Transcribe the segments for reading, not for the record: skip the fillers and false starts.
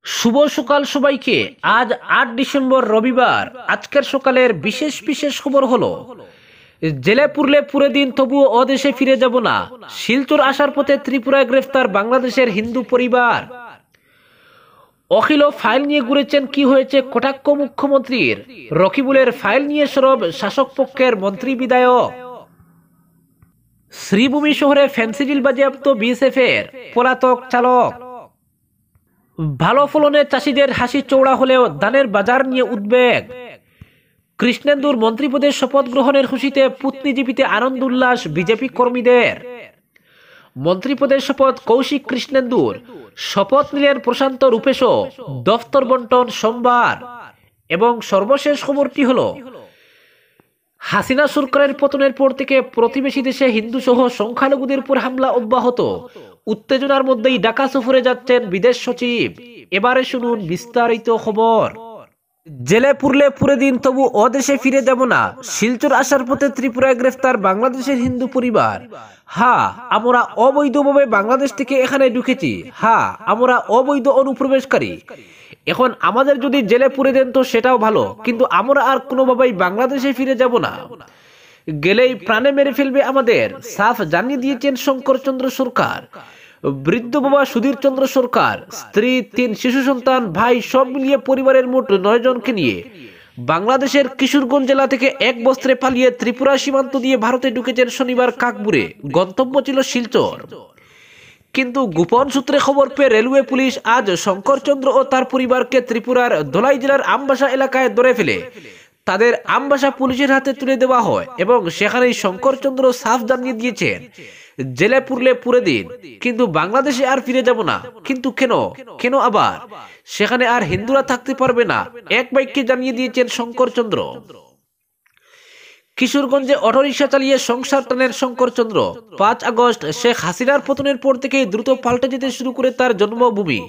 শুভ সকাল সবাইকে। আজ ৮ ডিসেম্বর রবিবার। আজকের সকালের বিশেষ বিশেষ খবর হলো, জেলে পুরলে পুরে দিন তবুও অদেশে ফিরে যাব না, শিলচর আসার পথে ত্রিপুরায় গ্রেফতার বাংলাদেশের হিন্দু পরিবার। অখিল ফাইল নিয়ে ঘুরেছেন, কি হয়েছে কটাক্ষ মুখ্যমন্ত্রীর, রকিবুলের ফাইল নিয়ে সরব শাসক পক্ষের মন্ত্রী বিধায়ক। শ্রীভূমি শহরে ফেন্সিডিল বাজেয়াপ্ত বিএসএফ এর পলাতক চালক। ভালো ফলনে চাষিদের হাসি চৌড়া হলেও ধানের বাজার নিয়ে উদ্বেগ। কৃষ্ণেন্দুর মন্ত্রীপদের শপথ গ্রহণের খুশিতে পুতনিজীবীতে আনন্দ উল্লাস বিজেপি কর্মীদের। মন্ত্রীপদের শপথ কৌশিক কৃষ্ণেন্দুর, শপথ নিলেন প্রশান্ত রূপেশও, দফতর বন্টন সোমবার। এবং সর্বশেষ খবরটি হলো, হাসিনা সরকারের পতনের পর থেকে প্রতিবেশী দেশে হিন্দু সহ সংখ্যালঘুদের উপর হামলা অব্যাহত। উত্তেজনার মধ্যেই ঢাকা সফরে যাচ্ছেন বিদেশ সচিব। এবারে শুনুন বিস্তারিত খবর। জেলে পুরলে পুরে দিন তবু অদেশে ফিরে যাব না, শিলচর আসার পথে ত্রিপুরায় গ্রেফতার বাংলাদেশের হিন্দু পরিবার। হ্যাঁ, আমরা অবৈধভাবে বাংলাদেশ থেকে এখানে ঢুকেছি। হ্যাঁ, আমরা অবৈধ অনুপ্রবেশকারী। এখন আমাদের যদি জেলে পুরে দেন তো সেটাও ভালো, কিন্তু আমরা আর কোনোভাবেই বাংলাদেশে ফিরে যাব না। গেলেই প্রাণে মেরে ফেলবে আমাদের, সাফ জানিয়ে দিয়েছেন শঙ্কর চন্দ্র সরকার। বৃদ্ধ বাবা সুধীর চন্দ্র সরকার, স্ত্রী, 3 শিশু সন্তান, ভাই সব মিলিয়ে পরিবারের মোট 9 জনকে নিয়ে বাংলাদেশের কিশোরগঞ্জ জেলা থেকে এক বস্ত্রে পালিয়ে ত্রিপুরা সীমান্ত দিয়ে ভারতে ঢুকেছেন শনিবার কাকবুরে। গন্তব্য ছিল শিলচর। কিন্তু গোপন সূত্রে খবর পেয়ে রেলওয়ে পুলিশ আজ শঙ্করচন্দ্র ও তার পরিবারকে ত্রিপুরার ধলাই জেলার আমবাসা এলাকায় ধরে ফেলে তাদের আমবাসা পুলিশের হাতে তুলে দেওয়া হয়। এবং সেখানেই শঙ্করচন্দ্র সাফ জানিয়ে দিয়েছেন, জেলে পুরলে পুরে দিন, কিন্তু বাংলাদেশে আর ফিরে যাব না। কিন্তু কেন কেন আবার সেখানে আর হিন্দুরা থাকতে পারবে না, এক বাক্যে জানিয়ে দিয়েছেন শঙ্করচন্দ্র। কিশোরগঞ্জে অটোরিকশা চালিয়ে সংসার টানেন শঙ্করচন্দ্র। 5 আগস্ট শেখ হাসিনার পতনের পর থেকেই দ্রুত পাল্টে যেতে শুরু করে তার জন্মভূমি।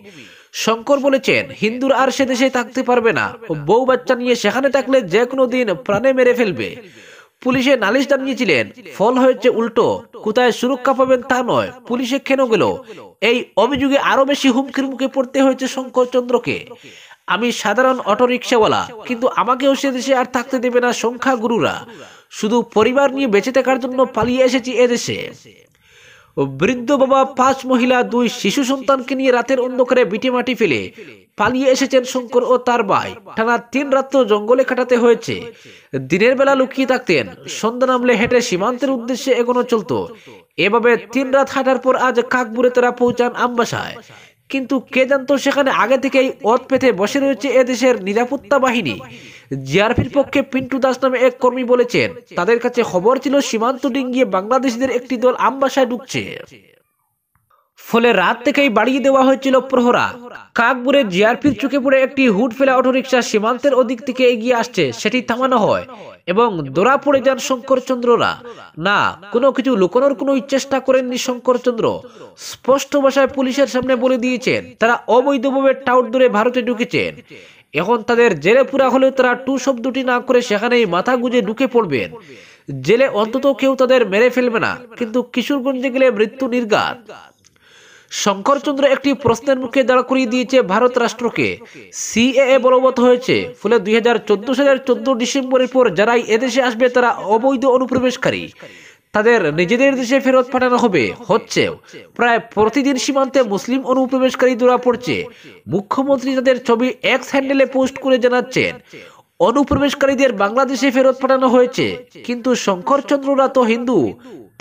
শঙ্কর বলেছেন, হিন্দুরা আর সে দেশে থাকতে পারবে না, বউ বাচ্চা নিয়ে সেখানে থাকলে যে কোনো দিন প্রাণে মেরে ফেলবে। পুলিশে নালিশ জানিয়েছিলেন, ফল হয়েছে উল্টো। কোথায় সুরক্ষা পাবেন তা নয়, পুলিশে কেন গেল, এই অভিযোগে আরো বেশি হুমকির মুখে পড়তে হয়েছে শঙ্করচন্দ্রকে। আমি সাধারণ অটোরিকশাওয়ালা, কিন্তু আমাকেও সে দেশে আর থাকতে দেবে না সংখ্যাগুরুরা। শুধু পরিবার নিয়ে বেঁচে থাকার জন্য পালিয়ে এসেছি এদেশে। বৃদ্ধ বাবা, 5 মহিলা, 2 শিশু সন্তানকে নিয়ে রাতের অন্ধকারে বিটে মাটি ফেলে পালিয়ে এসেছেন শঙ্কর ও তার ভাই। টানা 3 রাত জঙ্গলে কাটাতে হয়েছে। দিনের বেলা লুকিয়ে থাকতেন, সন্ধ্যা নামলে হেঁটে সীমান্তের উদ্দেশ্যে এগোনো চলতো। এভাবে 3 রাত হাঁটার পর আজ কাকবুরে তারা পৌঁছান আমবাসায়। কিন্তু কে জানতো সেখানে আগে থেকেই ওত পেতে বসে রয়েছে এদেশের নিরাপত্তা বাহিনী। জিআরপির পক্ষে পিন্টু দাস নামে এক কর্মী বলেছেন, তাদের কাছে খবর ছিল সীমান্ত ডিঙ্গিয়ে বাংলাদেশিদের একটি দল আমবাসায় ঢুকছে। ফলে রাত থেকেই বাড়িয়ে দেওয়া হয়েছিল প্রহরা। কাকবুরে জিআরপির চোখে পড়ে একটি হুড ফেলা অটোরিকশা সীমান্তের ওদিক থেকে এগিয়ে আসছে, সেটি থামানো হয় এবং ধরা পড়ে যান শঙ্করচন্দ্ররা। না, কোনো কিছু লুকানোর কোনো চেষ্টা করেননি শঙ্করচন্দ্র। স্পষ্ট ভাষায় পুলিশের সামনে বলে দিয়েছেন, তারা অবৈধভাবে টাউট ধরে ভারতে ঢুকেছেন। এখন তাদের জেলে পুরা হলেও তারা টু শব্দটি না করে সেখানেই মাথা গুঁজে ঢুকে পড়বেন। জেলে অন্তত কেউ তাদের মেরে ফেলবে না, কিন্তু কিশোরগঞ্জে গেলে মৃত্যু নির্ঘাত। শঙ্করচন্দ্র একটি প্রশ্নের মুখে দাঁড় করিয়ে দিয়েছে ভারত রাষ্ট্রকে। সিএএ বলবৎ হয়েছে, ফলে 2014 সালের 14 ডিসেম্বরের পর যারাই এদেশে আসবে তারা অবৈধ অনুপ্রবেশকারী। তাদের নিজেদের দেশে ফেরত পাঠানো হবে, হচ্ছেও। প্রায় প্রতিদিন সীমান্তে মুসলিম অনুপ্রবেশকারী ধরা পড়ছে। মুখ্যমন্ত্রী তাদের ছবি এক্স হ্যান্ডেলে পোস্ট করে জানাচ্ছেন, অনুপ্রবেশকারীদের বাংলাদেশে ফেরত পাঠানো হয়েছে। কিন্তু শঙ্করচন্দ্ররা তো হিন্দু,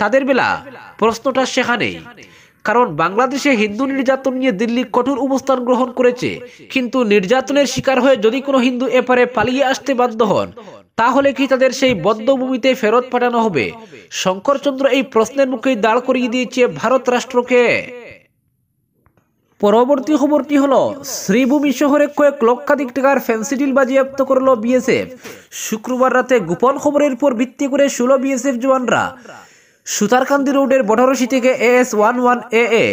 তাদের বেলা প্রশ্নটা সেখানেই। কারণ বাংলাদেশে হিন্দু নির্যাতন নিয়ে দিল্লি কঠোর অবস্থান গ্রহণ করেছে। কিন্তু নির্যাতনের শিকার হয়ে যদি কোনো হিন্দু এপারে পালিয়ে আসতে বাধ্য হন, তাহলে কি তাদের সেই বদ্ধভূমিতে ফেরত পাঠানো হবে? শঙ্করচন্দ্র এই প্রশ্নের মুখেই দাঁড় করিয়ে দিয়েছে ভারত রাষ্ট্রকে। পরবর্তী খবরটি হলো, শ্রীভূমি শহরে কয়েক লক্ষাধিক টাকার ফেন্সিডিল বাজেয়াপ্ত করল বিএসএফ। শুক্রবার রাতে গোপন খবরের উপর ভিত্তি করে 16 বিএসএফ জওয়ানরা সুতারকান্দি রোডের বড়রশি থেকে AS11AA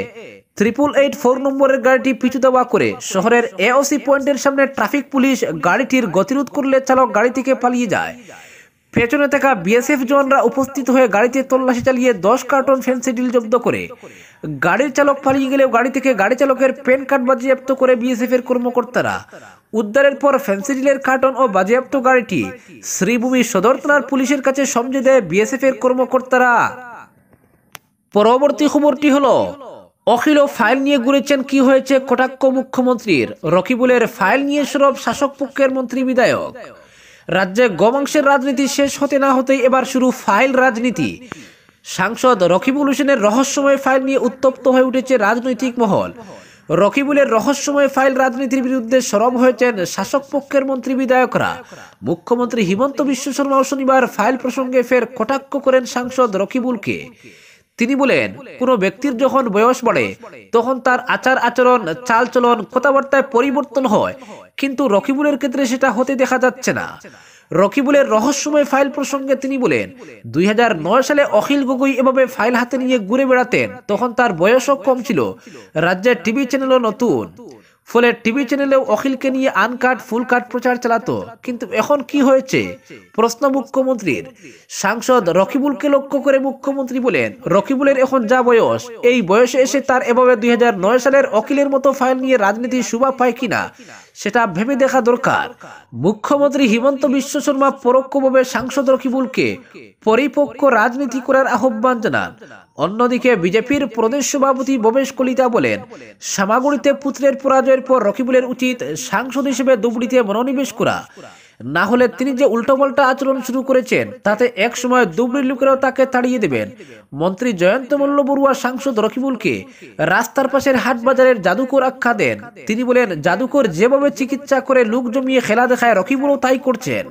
8884 নম্বরের গাড়িটি পিছু দেওয়া করে শহরের AOC পয়েন্টের সামনে ট্রাফিক পুলিশ গাড়িটির গতিরোধ করলে চালক গাড়ি থেকে পালিয়ে যায়। পেছনে থাকা বিএসএফ জওয়ানরা উপস্থিত হয়ে গাড়িতে তল্লাশি চালিয়ে 10 কার্টন ফেন্সিডিল জব্দ করে। গাড়ির চালক পালিয়ে গেলেও গাড়ি থেকে গাড়ি চালকের প্যান কার্ড বাজেয়াপ্ত করে বিএসএফ এর কর্মকর্তারা। উদ্ধারের পর ফেন্সিডিলের কার্টন ও বাজেয়াপ্ত গাড়িটি শ্রীভূমি সদর থানার পুলিশের কাছে সমঝে দেয় বিএসএফ এর কর্মকর্তারা। পরবর্তী খবরটি হলো, অখিল ফাইল নিয়ে ঘুরেছেন, কি হয়েছে কটাক্ষ মুখ্যমন্ত্রীর। রকিবুলের ফাইল নিয়ে সরব শাসক পক্ষের মন্ত্রী বিধায়ক। রাজ্যে গমাংসের রাজনীতি শেষ হতে না হতেই এবার শুরু ফাইল রাজনীতি। সাংসদ রকিবুল হোসেনের রহস্যময় ফাইল নিয়ে উত্তপ্ত হয়ে উঠেছে রাজনৈতিক মহল। রকিবুলের রহস্যময় ফাইল রাজনীতির বিরুদ্ধে সরব হয়েছেন শাসক পক্ষের মন্ত্রী বিধায়করা। মুখ্যমন্ত্রী হিমন্ত বিশ্ব শর্মাও শনিবার ফাইল প্রসঙ্গে ফের কটাক্ষ করেন সাংসদ রকিবুলকে। তিনি বলেন, কোনো ব্যক্তির যখন বয়স বাড়ে তখন তার আচার আচরণ, চালচলন, কথাবার্তায় পরিবর্তন হয়, কিন্তু রকিবুলের ক্ষেত্রে সেটা হতে দেখা যাচ্ছে না। রকিবুলের রহস্যময় ফাইল প্রসঙ্গে তিনি বলেন, 2009 সালে অখিল গগৈ এভাবে ফাইল হাতে নিয়ে ঘুরে বেড়াতেন, তখন তার বয়সও কম ছিল, রাজ্যের টিভি চ্যানেলও নতুন, ফলে টিভি চ্যানেলেও অখিলকে নিয়ে আনকাট ফুল কাট প্রচার চালাতো। কিন্তু এখন কি হয়েছে, প্রশ্ন মুখ্যমন্ত্রীর। সাংসদ রকিবুলকে লক্ষ্য করে মুখ্যমন্ত্রী বলেন, রকিবুলের এখন যা বয়স, এই বয়সে এসে তার এভাবে 2009 সালের অখিলের মতো ফাইল নিয়ে রাজনীতি শোভা পায় কিনা সেটা ভেবে দেখা দরকার। মুখ্যমন্ত্রী হিমন্ত বিশ্ব শর্মা পরোক্ষভাবে সাংসদ রকিবুলকে পরিপক্ক রাজনীতি করার আহ্বান জানান। অন্যদিকে বিজেপির প্রদেশ সভাপতি ভবেশ কলিতা বলেন, সামাগুড়িতে পুত্রের পরাজয়ের পর রকিবুলের উচিত সাংসদ হিসেবে ধুবড়িতে মনোনিবেশ করা, না হলে তিনি যে উল্টোপাল্টা আচরণ শুরু করেছেন তাতে এক সময় ধুবড়ির লোকেরাও তাকে তাড়িয়ে দেবেন। মন্ত্রী জয়ন্ত মল্ল বড়ুয়া সাংসদ রকিবুলকে রাস্তার পাশের হাট বাজারের জাদুকর আখ্যা দেন। তিনি বলেন, জাদুকর যেভাবে চিকিৎসা করে লোক জমিয়ে খেলা দেখায়, রকিবুলও তাই করছেন।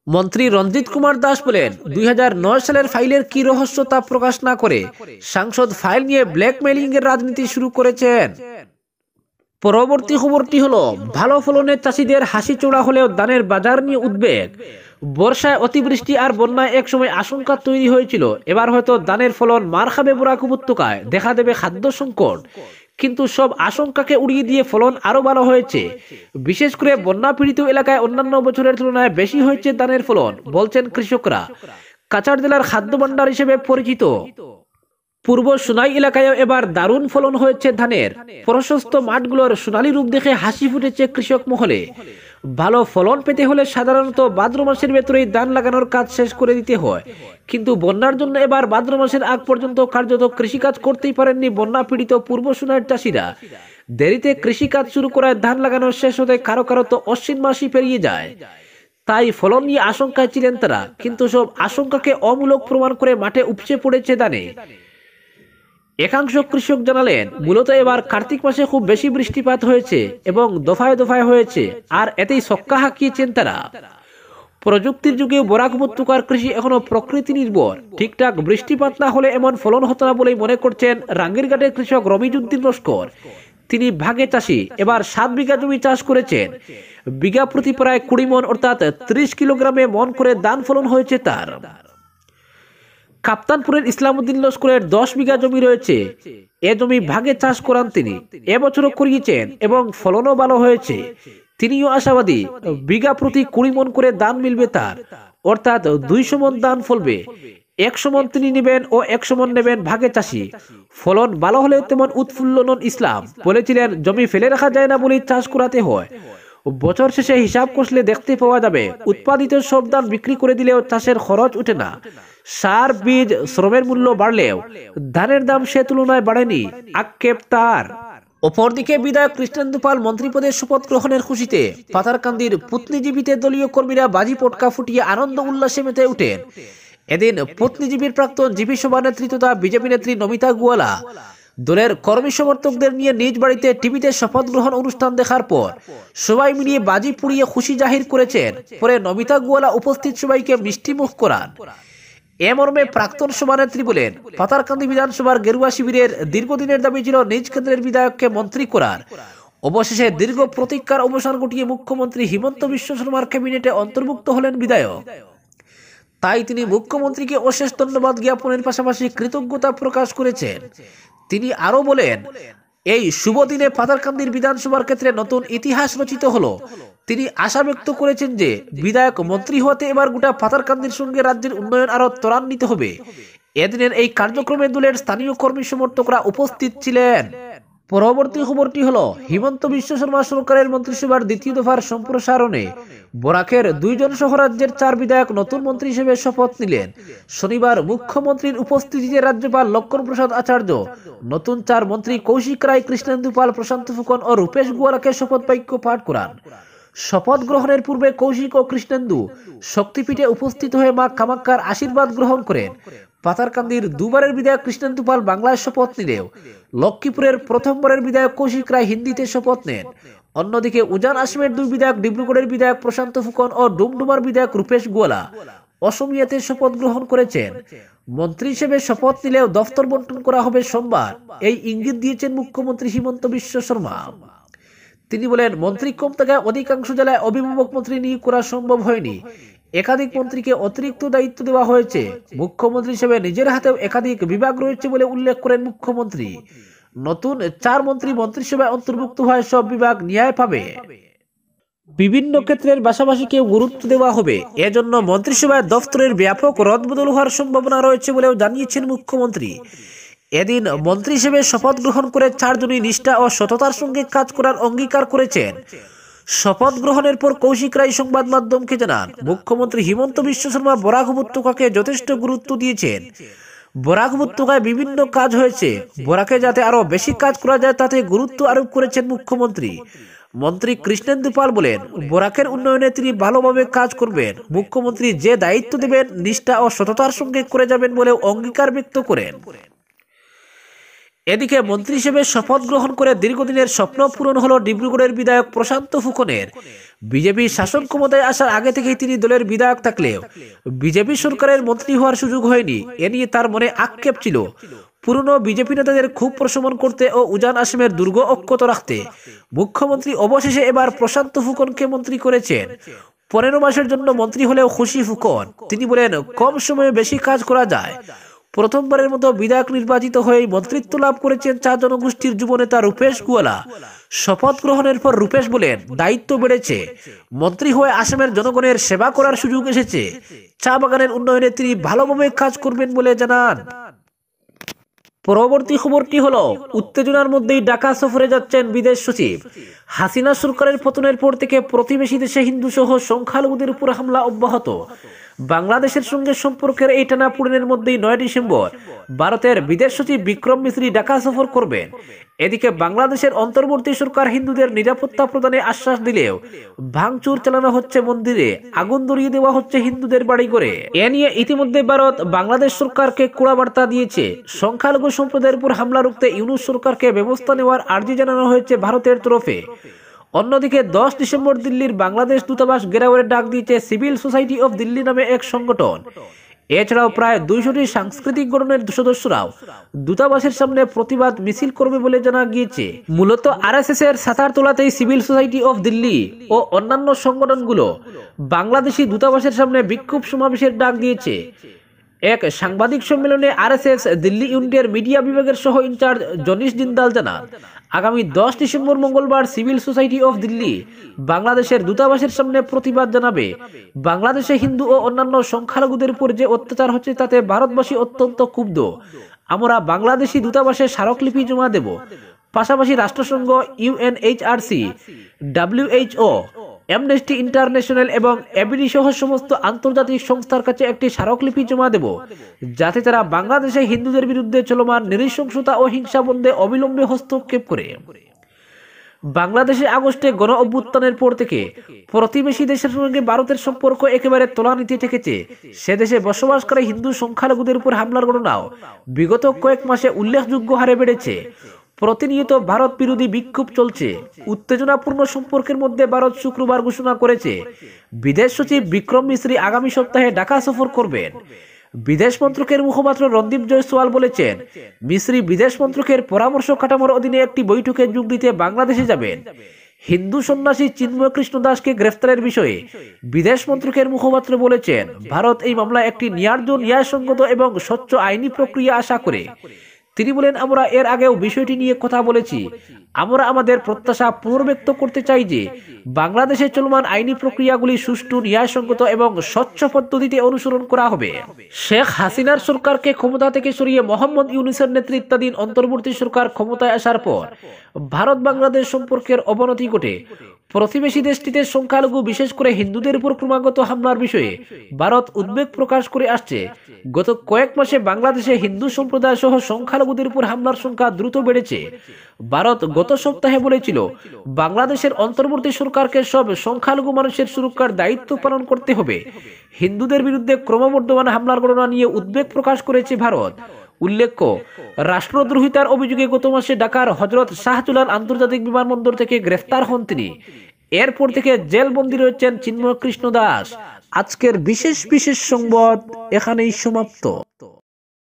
মন্ত্রী রঞ্জিত কুমার দাস বলেন, 2009 সালের ফাইলের কি রহস্য তা প্রকাশ না করে সাংসদ ফাইল নিয়ে ব্ল্যাকমেইলিং এর রাজনীতি শুরু করেছেন। পরবর্তী খবরটি হলো, ভালো ফলনের চাষিদের হাসি চোড়া হলেও ধানের বাজার নিয়ে উদ্বেগ। বর্ষায় অতিবৃষ্টি আর বন্যায় একসময় আশঙ্কা তৈরি হয়েছিল, এবার হয়তো ধানের ফলন মার খাবে বরাক উপত্যকায়, দেখা দেবে খাদ্য সংকট। কিন্তু সব আশঙ্কাকে উড়িয়ে দিয়ে ফলন আরো ভালো হয়েছে। বিশেষ করে বন্যা পীড়িত এলাকায় অন্যান্য বছরের তুলনায় বেশি হয়েছে ধানের ফলন, বলছেন কৃষকরা। কাছাড় জেলার খাদ্য ভাণ্ডার হিসেবে পরিচিত পূর্ব সোনাই এলাকায়ও এবার দারুণ ফলন হয়েছে ধানের। প্রশস্ত মাঠগুলোর সোনালী রূপ দেখে হাসি ফুটেছে কৃষক মহলে। ভালো ফলন পেতে হলে সাধারণত ভাদ্র মাসের ভেতরেই ধান লাগানোর কাজ শেষ করে দিতে হয়, কিন্তু বন্যার জন্য এবার ভাদ্র মাসের আগ পর্যন্ত কার্যত কৃষিকাজ করতেই পারেননি বন্যা পীড়িত পূর্ব সোনাইয়ের চাষিরা। দেরিতে কৃষিকাজ শুরু করায় ধান লাগানো শেষ হতে কারো কারো তো অশ্বিন মাসই পেরিয়ে যায়। তাই ফলন নিয়ে আশঙ্কায় ছিলেন তারা, কিন্তু সব আশঙ্কাকে অমূলক প্রমাণ করে মাঠে উপচে পড়েছে ধানে। একাংশ কৃষক জানালেন, মূলত এবার কার্তিক মাসে খুব বেশি বৃষ্টিপাত হয়েছে এবং দফায় দফায় হয়েছে, আর এতেই ছক্কা হাঁকিয়েছেন তারা। প্রযুক্তির যুগে বরাক উপত্যকার কৃষি এখনো প্রকৃতি নির্ভর, ঠিকঠাক বৃষ্টিপাত না হলে এমন ফলন হতো না বলেই মনে করছেন রাঙ্গিরঘাটের কৃষক রমিজউদ্দিন লস্কর। তিনি ভাগে চাষি, এবার 7 বিঘা জমি চাষ করেছেন। বিঘা প্রতি প্রায় 20 মন অর্থাৎ 30 কিলোগ্রামে মন করে ধান ফলন হয়েছে তার। কাপ্তানপুরের ইসলামউদ্দিন লস্করের 10 বিঘা জমি রয়েছে, এ জমি ভাগে চাষ করান তিনি, এবছরও করিয়েছেন এবং ফলনও ভালো হয়েছে। তিনিও আশাবাদী বিঘা প্রতি 20 মন করে ধান মিলবে তার, অর্থাৎ 200 মন ধান ফলবে। 100 মন তিনি নেবেন ও 100 মন নেবেন ভাগে চাষি। ফলন ভালো হলে তেমন উৎফুল্ল নন ইসলাম, বলেছিলেন জমি ফেলে রাখা যায় না বলেই চাষ করাতে হয়। বছর শেষে হিসাব কষলে দেখতে পাওয়া যাবে উৎপাদিত সব ধান বিক্রি করে দিলেও চাষের খরচ উঠে না। সার, বীজ, শ্রমের মূল্য বাড়লেও ধানের দাম সে তুলনায় বাড়েনি, আক্ষেপ তার। অপরদিকে বিধায়ক কৃষ্ণেন্দু পাল মন্ত্রীপদের শপথ গ্রহণের খুশিতে পাথারকান্দির পুতনিজীবীতে দলীয় কর্মীরা বাজি পটকা ফুটিয়ে আনন্দ উল্লাসে মেতে ওঠেন। এদিন পুতনিজীবীর প্রাক্তন জিপি সভানেত্রী তথা বিজেপি নেত্রী নমিতা গুয়ালা দলের কর্মী সমর্থকদের নিয়ে নিজ বাড়িতে টিভিতে শপথ গ্রহণ অনুষ্ঠান দেখার পর সবাই মিলিয়ে বাজি পুড়িয়ে খুশি জাহির করেছেন। পরে নমিতা গুয়ালা উপস্থিত সবাইকে মিষ্টি মুখ করান। এ মর্মে প্রাক্তন সভানেত্রী বলেন, পাথারকান্দি বিধানসভার গেরুয়া শিবিরের দীর্ঘদিনের দাবি ছিল নিজ কেন্দ্রের বিধায়ককে মন্ত্রী করার। অবশেষে দীর্ঘ প্রতীক্ষার অবসান ঘটিয়ে মুখ্যমন্ত্রী হিমন্ত বিশ্ব শর্মার ক্যাবিনেটে অন্তর্ভুক্ত হলেন বিধায়ক। তাই তিনি মুখ্যমন্ত্রীকে অশেষ ধন্যবাদ জ্ঞাপনের পাশাপাশি কৃতজ্ঞতা প্রকাশ করেছেন। তিনি আরো বলেন, এই শুভ দিনে পাথারকান্দির বিধানসভার ক্ষেত্রে নতুন ইতিহাস রচিত হলো। তিনি আশা ব্যক্ত করেছেন যে বিধায়ক মন্ত্রী হওয়াতে এবার গোটা পাথারকান্দির সঙ্গে রাজ্যের উন্নয়ন আরো ত্বরান্বিত হবে। এদিনের এই কার্যক্রমে দলের স্থানীয় কর্মী সমর্থকরা উপস্থিত ছিলেন। পরবর্তী খবরটি হলো, হিমন্ত বিশ্ব শর্মা সরকারের মন্ত্রিসভার দ্বিতীয় দফার সম্প্রসারণে বরাকের 2 জন সহ রাজ্যের 4 বিধায়ক নতুন মন্ত্রী হিসেবে শপথ নিলেন। শনিবার মুখ্যমন্ত্রীর উপস্থিতিতে রাজ্যপাল লক্ষ্মণ প্রসাদ আচার্য নতুন 4 মন্ত্রী কৌশিক রায়, কৃষ্ণেন্দু পাল, প্রশান্ত ফুকন ও রূপেশ গোয়ালাকে শপথ বাক্য পাঠ করান। শপথ গ্রহণের পূর্বে কৌশিক ও কৃষ্ণেন্দু শক্তিপীঠে উপস্থিত হয়ে মা কামাখ্যার আশীর্বাদ গ্রহণ করেন। পাথারকান্দির 2 বারের বিধায়ক কৃষ্ণেন্দু পাল বাংলায় শপথ নিলেও লক্ষ্মীপুরের প্রথমবারের বিধায়ক কৌশিক রায় হিন্দিতে শপথ নেন। অন্যদিকে উজান আসামের 2 বিধায়ক ডিব্রুগড়ের বিধায়ক প্রশান্ত ফুকন ও ডুমডুমার বিধায়ক রূপেশ গোয়ালা অসমীয়াতে শপথ গ্রহণ করেছেন। মন্ত্রী হিসেবে শপথ নিলেও দফতর বন্টন করা হবে সোমবার, এই ইঙ্গিত দিয়েছেন মুখ্যমন্ত্রী হিমন্ত বিশ্ব শর্মা। তিনি বলেন, মন্ত্রী কম থাকায় অধিকাংশ জেলায় অভিভাবক মন্ত্রী নিয়োগ করা সম্ভব হয়নি। একাধিক মন্ত্রীকে অতিরিক্ত দায়িত্ব দেওয়া হয়েছে। মুখ্যমন্ত্রী হিসেবে নিজের হাতেও একাধিক বিভাগ রয়েছে বলে উল্লেখ করেন মুখ্যমন্ত্রী। নতুন 4 মন্ত্রী মন্ত্রিসভায় অন্তর্ভুক্ত হয়ে সব বিভাগ ন্যায় পাবে। বিভিন্ন ক্ষেত্রের পাশাপাশিকে গুরুত্ব দেওয়া হবে। এজন্য মন্ত্রিসভায় দফতরের ব্যাপক রদবদল হওয়ার সম্ভাবনা রয়েছে বলেও জানিয়েছেন মুখ্যমন্ত্রী। এদিন মন্ত্রী হিসেবে শপথ গ্রহণ করে 4 জনই নিষ্ঠা ও সততার সঙ্গে কাজ করার অঙ্গীকার করেছেন। শপথ গ্রহণের পর কৌশিক রায় সংবাদ মাধ্যমকে জানান, মুখ্যমন্ত্রী হিমন্ত বিশ্ব শর্মা বরাক উপত্যকাকে যথেষ্ট গুরুত্ব দিয়েছেন। বরাক উপত্যকায় বিভিন্ন কাজ হয়েছে, বরাকে যাতে আরো বেশি কাজ করা যায় তাতে গুরুত্ব আরোপ করেছেন মুখ্যমন্ত্রী। মন্ত্রী কৃষ্ণেন্দু পাল বলেন, বরাকের উন্নয়নে তিনি ভালোভাবে কাজ করবেন। মুখ্যমন্ত্রী যে দায়িত্ব দেবেন নিষ্ঠা ও সততার সঙ্গে করে যাবেন বলেও অঙ্গীকার ব্যক্ত করেন। এদিকে মন্ত্রী হিসেবে শপথ গ্রহণ করে দীর্ঘদিনের স্বপ্ন পূরণ হলো ডিব্রুগড়ের বিধায়ক প্রশান্ত ফুকনের। বিজেপি শাসন ক্ষমতায় আসার আগে থেকেই তিনি দলের বিধায়ক থাকলেও বিজেপি সরকারের মন্ত্রী হওয়ার সুযোগ হয়নি। এ নিয়ে তার মনে আক্ষেপ ছিল। পুরনো বিজেপি নেতাদের খুব প্রশমন করতে ও উজান আসামের দুর্গ অক্ষত রাখতে মুখ্যমন্ত্রী অবশেষে এবার প্রশান্ত ফুকনকে মন্ত্রী করেছেন। 15 মাসের জন্য মন্ত্রী হলেও খুশি ফুকন। তিনি বলেন, কম সময়ে বেশি কাজ করা যায়। প্রথমবারের মতো বিধায়ক নির্বাচিত হয়ে মন্ত্রিত্ব লাভ করেছেন 4 জনগোষ্ঠীর যুবনেতা রূপেশ গোয়ালা। শপথ গ্রহণের পর রূপেশ বলেন, দায়িত্ব বেড়েছে। মন্ত্রী হয়ে আসামের জনগণের সেবা করার সুযোগ এসেছে। চা বাগানের উন্নয়নে তিনি ভালোভাবে কাজ করবেন বলে জানান। পরবর্তী খবরটি হলো, উত্তেজনার মধ্যেই ঢাকা সফরে যাচ্ছেন বিদেশ সচিব। হাসিনা সরকারের পতনের পর থেকে প্রতিবেশী দেশে হিন্দু সহ সংখ্যালঘুদের উপর হামলা অব্যাহত। বাংলাদেশের সঙ্গে সম্পর্কের এই টানাপোড়েনের মধ্যেই 9 ডিসেম্বর ভারতের বিদেশ সচিব বিক্রম মিশ্রি ঢাকা সফর করবেন। এদিকে বাংলাদেশের অন্তর্বর্তী সরকার হিন্দুদের নিরাপত্তা প্রদানে আশ্বাস দিলেও ভাঙচুর চালানো হচ্ছে মন্দিরে, আগুন ধরিয়ে দেওয়া হচ্ছে হিন্দুদের বাড়িঘরে। এ নিয়ে ইতিমধ্যে ভারত বাংলাদেশ সরকারকে কড়া বার্তা দিয়েছে। সংখ্যালঘু সম্প্রদায়ের উপর হামলা রুখতে ইউনূস সরকারকে ব্যবস্থা নেওয়ার আর্জি জানানো হয়েছে ভারতের তরফে। অন্যদিকে 10 ডিসেম্বর দিল্লির বাংলাদেশ দূতাবাস ঘেরাওয়ের ডাক দিয়েছে সিভিল সোসাইটি অফ দিল্লি নামে এক সংগঠন। এছাড়াও প্রায় 200টি সাংস্কৃতিক গঠনের সদস্যরাও দূতাবাসের সামনে প্রতিবাদ মিছিল করবে বলে জানা গিয়েছে। মূলত আরএসএস এর ছাতার তলাতেই সিভিল সোসাইটি অফ দিল্লি ও অন্যান্য সংগঠনগুলো বাংলাদেশি দূতাবাসের সামনে বিক্ষোভ সমাবেশের ডাক দিয়েছে। এক সাংবাদিক সম্মেলনে আরএসএস দিল্লি ইউনিটের মিডিয়া বিভাগের সহ ইনচার্জ জনিশ জিন্দাল জানান, আগামী 10 ডিসেম্বর মঙ্গলবার সিভিল সোসাইটি অফ দিল্লি বাংলাদেশের দূতাবাসের সামনে প্রতিবাদ জানাবে। বাংলাদেশে হিন্দু ও অন্যান্য সংখ্যালঘুদের উপর যে অত্যাচার হচ্ছে তাতে ভারতবাসী অত্যন্ত ক্ষুব্ধ। আমরা বাংলাদেশি দূতাবাসে স্মারকলিপি জমা দেব। পাশাপাশি রাষ্ট্রসংঘ, ইউএনএইচআরসি, WHO, অ্যামনেস্টি ইন্টারন্যাশনাল এবং এবিডি সহ সমস্ত আন্তর্জাতিক সংস্থার কাছে একটি স্মারকলিপি জমা দেব, যাতে তারা বাংলাদেশে হিন্দুদের বিরুদ্ধে চলমান নৃশংসতা ও হিংসা বন্ধে অবিলম্বে হস্তক্ষেপ করে। বাংলাদেশে আগস্টে গণ অভ্যুত্থানের পর থেকে প্রতিবেশী দেশের সঙ্গে ভারতের সম্পর্ক একেবারে তলানিতে ঠেকেছে। সে দেশে বসবাসকারী হিন্দু সংখ্যালঘুদের উপর হামলার ঘটনাও বিগত কয়েক মাসে উল্লেখযোগ্য হারে বেড়েছে। প্রতিনিয়ত ভারত বিরোধী বিক্ষোভ চলছে। উত্তেজনাপূর্ণ সম্পর্কের মধ্যে ভারত শুক্রবার ঘোষণা করেছে বিদেশ সচিব বিক্রম মিশ্রি আগামী সপ্তাহে ঢাকা সফর করবেন। বিদেশ মন্ত্রকের মুখপাত্র রণদীপ জয়সওয়াল বলেছেন, মিশ্রি বিদেশ মন্ত্রকের পরামর্শ কাঠামোর অধীনে একটি বৈঠকে যোগ দিতে বাংলাদেশে যাবেন। হিন্দু সন্ন্যাসী চিন্ময় কৃষ্ণ দাসকে গ্রেফতারের বিষয়ে বিদেশ মন্ত্রকের মুখপাত্র বলেছেন, ভারত এই মামলায় একটি ন্যায্য, ন্যায়সঙ্গত এবং স্বচ্ছ আইনি প্রক্রিয়া আশা করে। তিনি বলেন, আমরা এর আগেও বিষয়টি নিয়ে কথা বলেছি। আমরা আমাদের প্রত্যাশা পুনর্ব্যক্ত করতে চাই যে বাংলাদেশে চলমান আইনি প্রক্রিয়াগুলি সুষ্ঠু, ন্যায়সঙ্গত এবং স্বচ্ছ পদ্ধতিতে অনুসরণ করা হবে। শেখ হাসিনার সরকারকে ক্ষমতা থেকে সরিয়ে মোহাম্মদ ইউনূসের নেতৃত্বাধীন অন্তর্বর্তী সরকার ক্ষমতায় আসার পর ভারত বাংলাদেশ সম্পর্কের অবনতি ঘটে। প্রতিবেশী দেশটিতে সংখ্যালঘু, বিশেষ করে হিন্দুদের উপর ক্রমাগত হামলার বিষয়ে ভারত উদ্বেগ প্রকাশ করে আসছে। গত কয়েক মাসে বাংলাদেশে হিন্দু সম্প্রদায় সহ সংখ্যালঘুদের উপর হামলার সংখ্যা দ্রুত বেড়েছে। ভারত গত সপ্তাহে বলেছিল, বাংলাদেশের অন্তর্বর্তী সরকারকে সব সংখ্যালঘু মানুষের সুরক্ষার দায়িত্ব পালন করতে হবে। হিন্দুদের বিরুদ্ধে ক্রমবর্ধমান হামলার ঘটনা নিয়ে উদ্বেগ প্রকাশ করেছে ভারত। উল্লেখ্য, রাষ্ট্রদ্রোহিতার অভিযোগে গত মাসে ঢাকার হযরত শাহজালাল আন্তর্জাতিক বিমানবন্দর থেকে গ্রেফতার হন তিনি। এরপর থেকে জেলবন্দী রয়েছেন চিন্ময় কৃষ্ণ দাস। আজকের বিশেষ সংবাদ এখানেই সমাপ্ত।